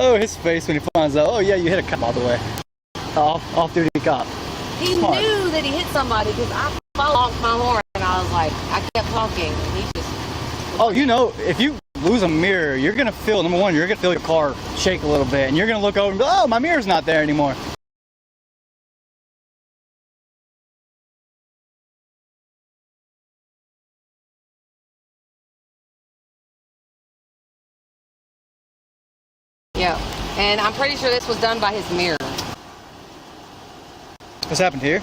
Oh, his face when he finds out. Oh yeah, you hit a cop, by the way. Off-duty cop. He Smart. knew that he hit somebody because I followed my horn and I was like, I kept talking and he just... Oh, you know, if you lose a mirror, you're gonna feel, number one, you're gonna feel your car shake a little bit, and you're gonna look over and be, oh, my mirror's not there anymore. Yeah, and I'm pretty sure this was done by his mirror. What's happened here?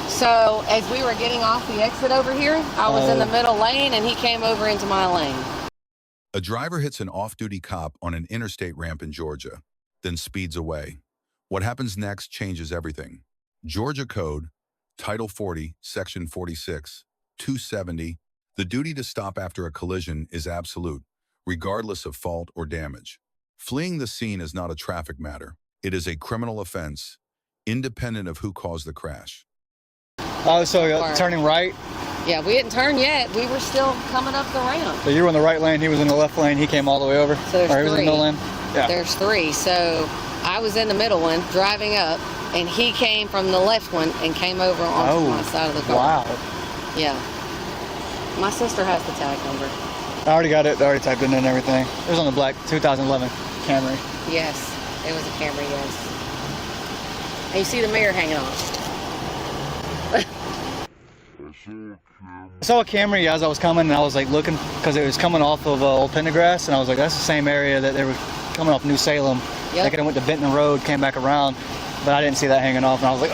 So, as we were getting off the exit over here, I was in the middle lane and he came over into my lane. A driver hits an off-duty cop on an interstate ramp in Georgia, then speeds away. What happens next changes everything. Georgia Code, Title 40, Section 46, 270, the duty to stop after a collision is absolute, regardless of fault or damage. Fleeing the scene is not a traffic matter. It is a criminal offense, independent of who caused the crash. Oh, so turning right? Yeah, we didn't turn yet. We were still coming up the ramp. So you were in the right lane, he was in the left lane, he came all the way over? So there's or he was in the middle lane? Yeah. There's three. So I was in the middle one, driving up, and he came from the left one and came over onto my side of the car. Wow. Yeah. My sister has the tag number. I already got it, I already typed it in and everything. It was on the black 2011 Camry. Yes, it was a Camry, yes. And you see the mirror hanging off. I saw a Camry as I was coming, and I was like looking, because it was coming off of Old Pendergrass, and I was like, that's the same area that they were coming off New Salem. Yep. They could have went to Benton Road, came back around, but I didn't see that hanging off, and I was like,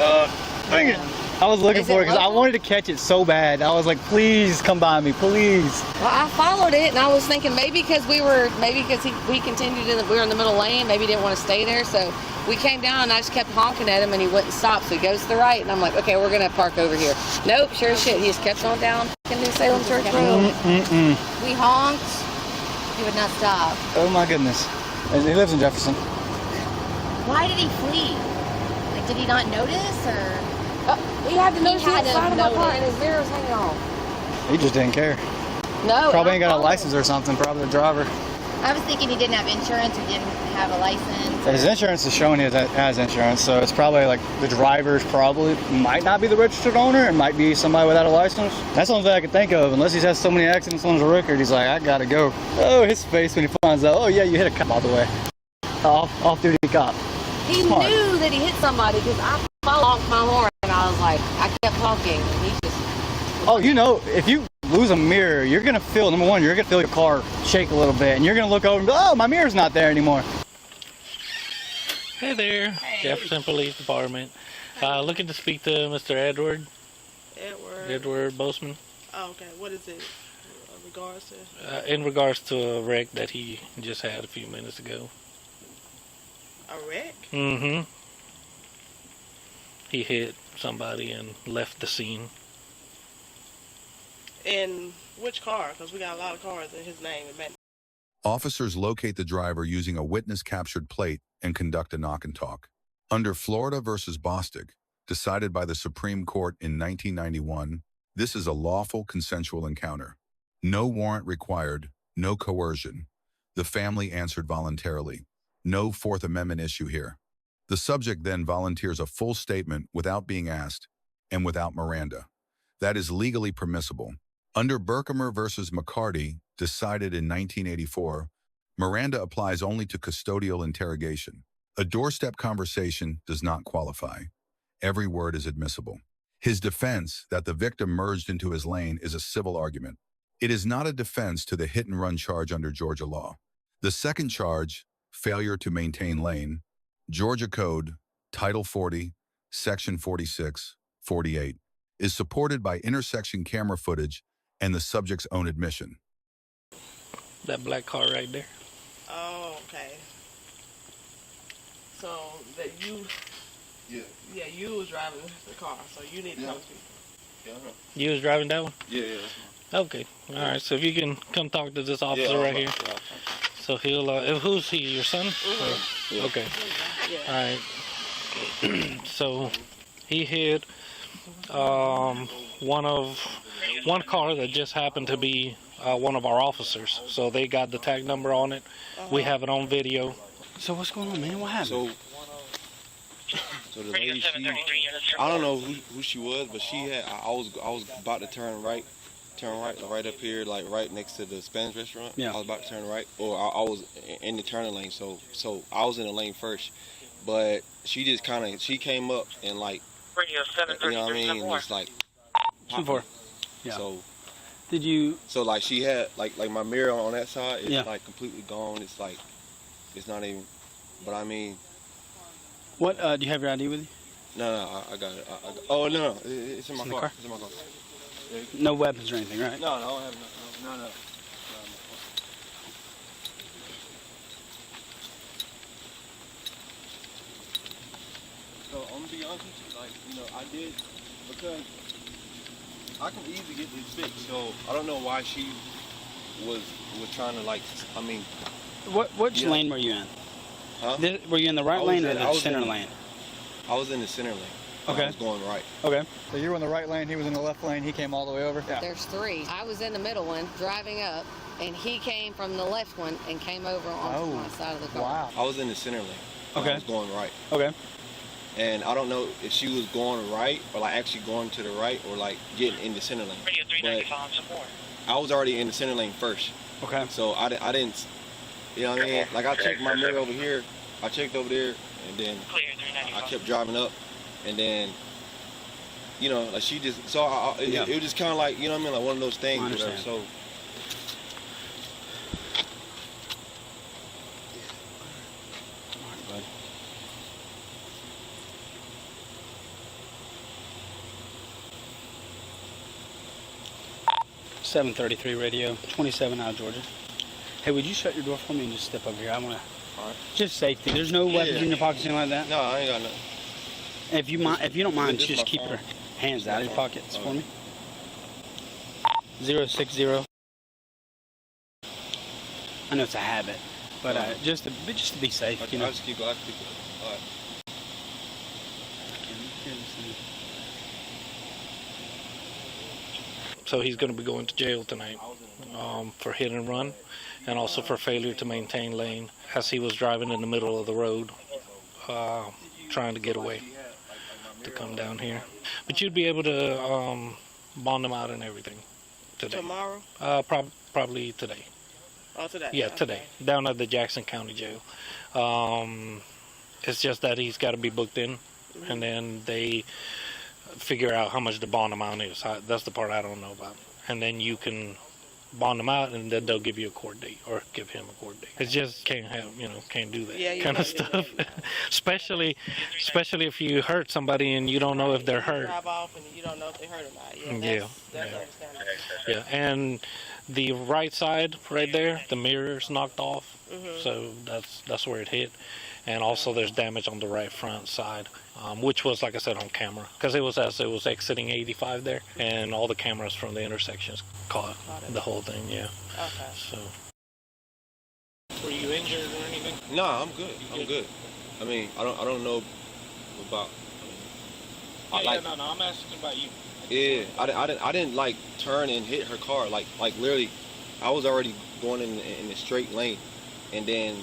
dang it. I was looking for it because I wanted to catch it so bad. I was like, please come by me, please. Well, I followed it, and I was thinking maybe because we continued we were in the middle lane, maybe he didn't want to stay there, so we came down and I just kept honking at him and he wouldn't stop, so he goes to the right, and I'm like, okay, we're gonna park over here. Nope, sure as shit, he just kept on down New Salem Church Road. We honked, he would not stop. Oh my goodness. And he lives in Jefferson. Why did he flee? Like, did he not notice, or? He had to notice the had to side of my car notice. and his mirror was hanging off. He just didn't care. No. Probably ain't got a license or something, probably the driver. I was thinking he didn't have insurance or didn't have a license. His insurance is showing he has insurance, so it's probably like the driver's probably might not be the registered owner. It might be somebody without a license. That's the only thing I can think of. Unless he's had so many accidents on his record, he's like, I gotta go. Oh, his face when he finds out. Oh yeah, you hit a cop, by the way. Off-duty cop. He Smart. knew that he hit somebody because I followed my horn and I was like, I kept talking and he just... Oh, you know, if you lose a mirror, you're gonna feel, number one, you're gonna feel your car shake a little bit, and you're gonna look over and be, oh, my mirror's not there anymore. Hey there, Jefferson Police Department. Looking to speak to Mr. Edward. Edward Boseman. Oh, okay. What is it? Regards to? In regards to a wreck that he just had a few minutes ago. A wreck? Mm-hmm. He hit somebody and left the scene. In which car? Because we got a lot of cars in his name. Officers locate the driver using a witness-captured plate and conduct a knock and talk. Under Florida versus Bostick, decided by the Supreme Court in 1991, this is a lawful consensual encounter. No warrant required, no coercion. The family answered voluntarily. No Fourth Amendment issue here. The subject then volunteers a full statement without being asked and without Miranda. That is legally permissible. Under Berkemer versus McCarty, decided in 1984, Miranda applies only to custodial interrogation. A doorstep conversation does not qualify. Every word is admissible. His defense that the victim merged into his lane is a civil argument. It is not a defense to the hit-and-run charge under Georgia law. The second charge, failure to maintain lane, Georgia Code, Title 40, Section 46, 48, is supported by intersection camera footage and the subject's own admission. That black car right there. Oh, okay. So that you... Yeah, you was driving the car, so you need to come speak. You was driving that one? Yeah, that's Okay. All right. So if you can come talk to this officer right here. So he'll. Who's he? Your son? Mm-hmm. Yeah. Okay. Yeah. All right. So he hit one car that just happened to be one of our officers. So they got the tag number on it. We have it on video. So what's going on, man? What happened? So the lady, I don't know who she was, but she had. I was about to turn right up here, like right next to the Spanish restaurant. Yeah. I was about to turn right, or I was in the turning lane. So I was in the lane first, but she just she came up and like, you know what I mean? It's like, Yeah. So did you? So like she had like my mirror on that side is Yeah. like completely gone. It's like it's not even. But I mean. What? Do you have your ID with you? No, I got it. Oh no, it's in my car. It's in my car. No weapons or anything, right? No, I don't have nothing. No. So I'm gonna be honest with you, like, you know, I did because I can easily get this fixed. So I don't know why she was trying to like. I mean, which lane were you in? Huh? Were you in the right lane or the center lane? I was in the center lane. Okay. I was going right. Okay. So you were in the right lane, he was in the left lane, he came all the way over? Yeah. There's three. I was in the middle one, driving up, and he came from the left one and came over onto my side of the car. Wow. I was in the center lane. Okay. I was going right. Okay. And I don't know if she was going right or like actually going to the right or like getting in the center lane. But I was already in the center lane first. Okay. So I didn't, you know what I mean? Like I checked my mirror over here, I checked over there, and then I kept driving up, and then, you know, like she just, so it was just kind of like, you know what I mean, like one of those things. I understand. Whatever, so. All right, bud. .733 radio, 27 out of Georgia. Hey, would you shut your door for me and just step over here? I want to. Alright. Just safety. There's no weapons in your pockets, anything like that. No, I ain't got nothing. If you don't mind, This just my keep phone. your hands out of your pockets for me. 060. I know it's a habit, but just to be safe, you know. I just keep going. All right. So he's going to be going to jail tonight for hit and run, and also for failure to maintain lane as he was driving in the middle of the road, trying to get away to come down here. But you'd be able to bond him out and everything today. Tomorrow? Probably today. Oh, today? Yeah, Okay. today, down at the Jackson County Jail. It's just that he's got to be booked in, and then they figure out how much the bond amount is. That's the part I don't know about. And then you can bond them out, and then they'll give you a court date or give him a court date. It just can't do that kind of stuff. especially if you hurt somebody and you don't know if they're hurt. Drive off and you don't know if they hurt or not. That's understandable. Yeah, and the right side right there, the mirror's knocked off, so that's where it hit. And also there's damage on the right front side, which was, like I said, on camera. Because it was as it was exiting 85 there, and all the cameras from the intersections caught the whole thing, yeah. Okay. So. Were you injured or anything? No, I'm good. I'm good. I mean, I don't know about. No, I'm asking about you. Yeah, I didn't like turn and hit her car. Like literally, I was already going in the straight lane, and then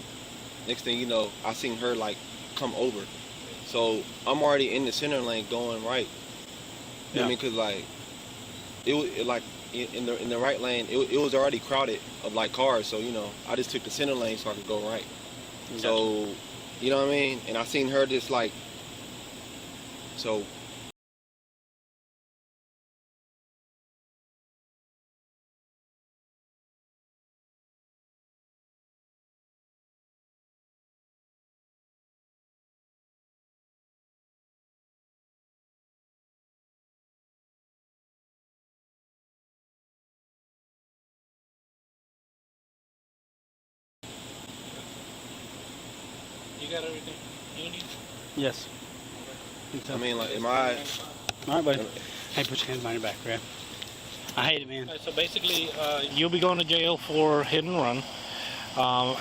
next thing you know, I seen her like come over. So I'm already in the center lane going right. You know what I mean? Cause like it like in the right lane, it was already crowded of like cars. So you know, I just took the center lane so I could go right. Gotcha. So you know what I mean? And I seen her just like so. You got everything you need? Yes. I mean, like, am I? All right, buddy. Hey, put your hands behind your back, okay? I hate it, man. So basically, you'll be going to jail for hit and run,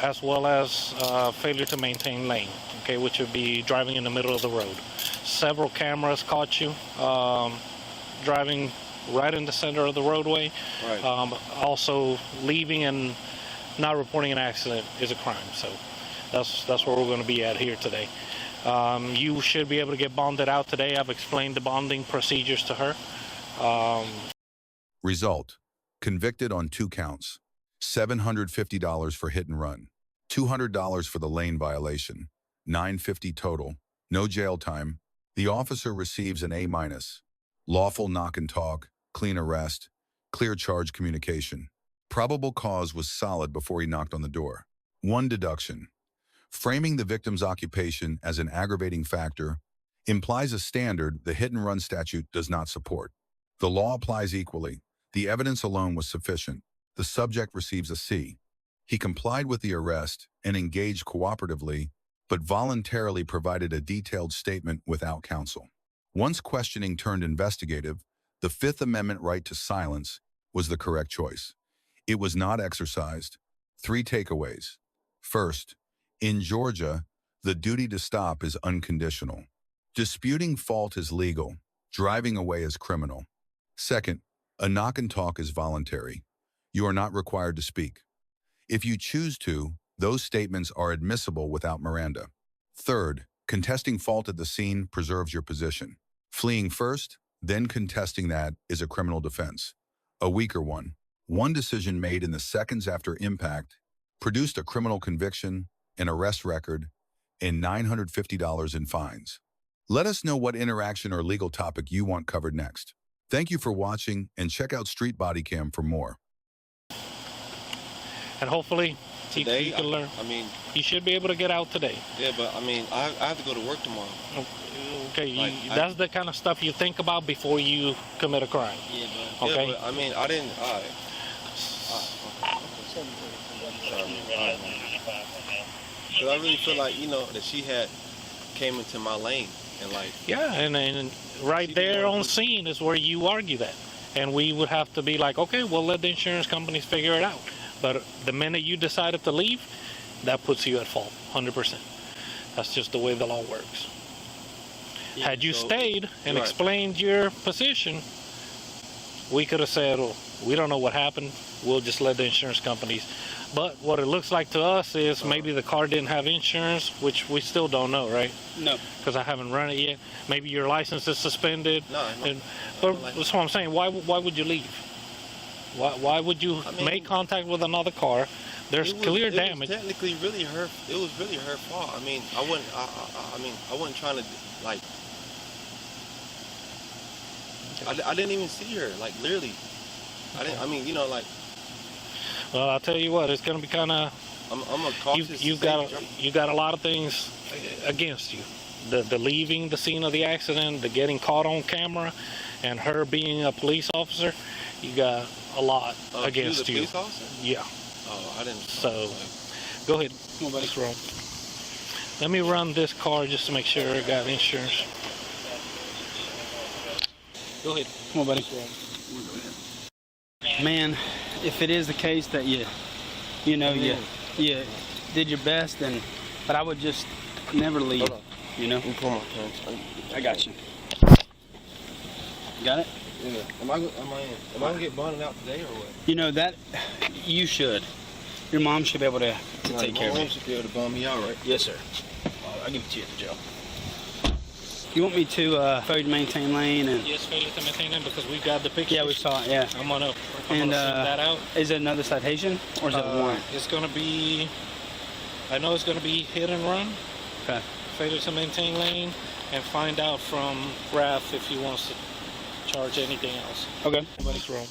as well as failure to maintain lane, okay, which would be driving in the middle of the road. Several cameras caught you driving right in the center of the roadway. Right. Also, leaving and not reporting an accident is a crime. So That's where we're going to be at here today. You should be able to get bonded out today. I've explained the bonding procedures to her. Result: convicted on 2 counts, $750 for hit and run, $200 for the lane violation, $950 total, no jail time. The officer receives an A-, lawful knock and talk, clean arrest, clear charge communication. Probable cause was solid before he knocked on the door. 1 deduction: framing the victim's occupation as an aggravating factor implies a standard the hit and run statute does not support. The law applies equally. The evidence alone was sufficient. The subject receives a C. He complied with the arrest and engaged cooperatively, but voluntarily provided a detailed statement without counsel. Once questioning turned investigative, the Fifth Amendment right to silence was the correct choice. It was not exercised. 3 takeaways. First, in Georgia, the duty to stop is unconditional. Disputing fault is legal. Driving away is criminal. Second, a knock and talk is voluntary. You are not required to speak. If you choose to, those statements are admissible without Miranda. Third, contesting fault at the scene preserves your position. Fleeing first, then contesting that is a criminal defense. A weaker one. One decision made in the seconds after impact produced a criminal conviction, an arrest record, and $950 in fines. Let us know what interaction or legal topic you want covered next. Thank you for watching, and check out Street Bodycam for more. And hopefully Today, you can learn. I mean, You should be able to get out today. yeah, but I mean, I have to go to work tomorrow. Okay, Like, that's the kind of stuff you think about before you commit a crime. Yeah, but Okay? Yeah, but I mean, I didn't. Because I really feel like, you know, that she had came into my lane and like. Yeah, and right there on scene is where you argue that. And we would have to be like, okay, we'll let the insurance companies figure it out. But the minute you decided to leave, that puts you at fault, 100%. That's just the way the law works. Yeah, Had you so- stayed and Right. explained your position, we could have said, well, we don't know what happened. We'll just let the insurance companies. But what it looks like to us is maybe the car didn't have insurance, which we still don't know, right? no. Because I haven't run it yet. Maybe your license is suspended. No, But that's what I'm saying. Why would you leave? Why would you I mean, make contact with another car? There's clear damage. It was technically really her. It was really her fault. I mean, I wasn't trying to like. I didn't even see her. Like literally, I didn't. I mean, you know, like. Well, I'll tell you what. It's going to be kind of. I'm a cautious. You got a lot of things against you. The leaving the scene of the accident, the getting caught on camera, and her being a police officer. You got a lot against she was a you. police officer? Yeah. Oh, I didn't. So, go ahead. What's wrong? Let me run this car just to make sure it got insurance. Go ahead. Come on, buddy. Man, if it is the case that you did your best, but I would just never leave. Hold on. You know. Let me pull my pants. I got you. Got it? Yeah. Am I gonna get bonded out today or what? You know that you should. Your mom should be able to take care of My you. mom should be able to bond me out, right? Yes, sir. I'll give it to you at the jail. You want me to failure to maintain lane and? Yes, failure to maintain it because we've got the picture. Yeah, we saw it. Yeah. I'm gonna And send that out. is it another citation or is it one? It's gonna be. I know it's gonna be hit and run. Okay. Failure to maintain lane, and find out from Raph if he wants to charge anything else. Okay. Nobody's wrong.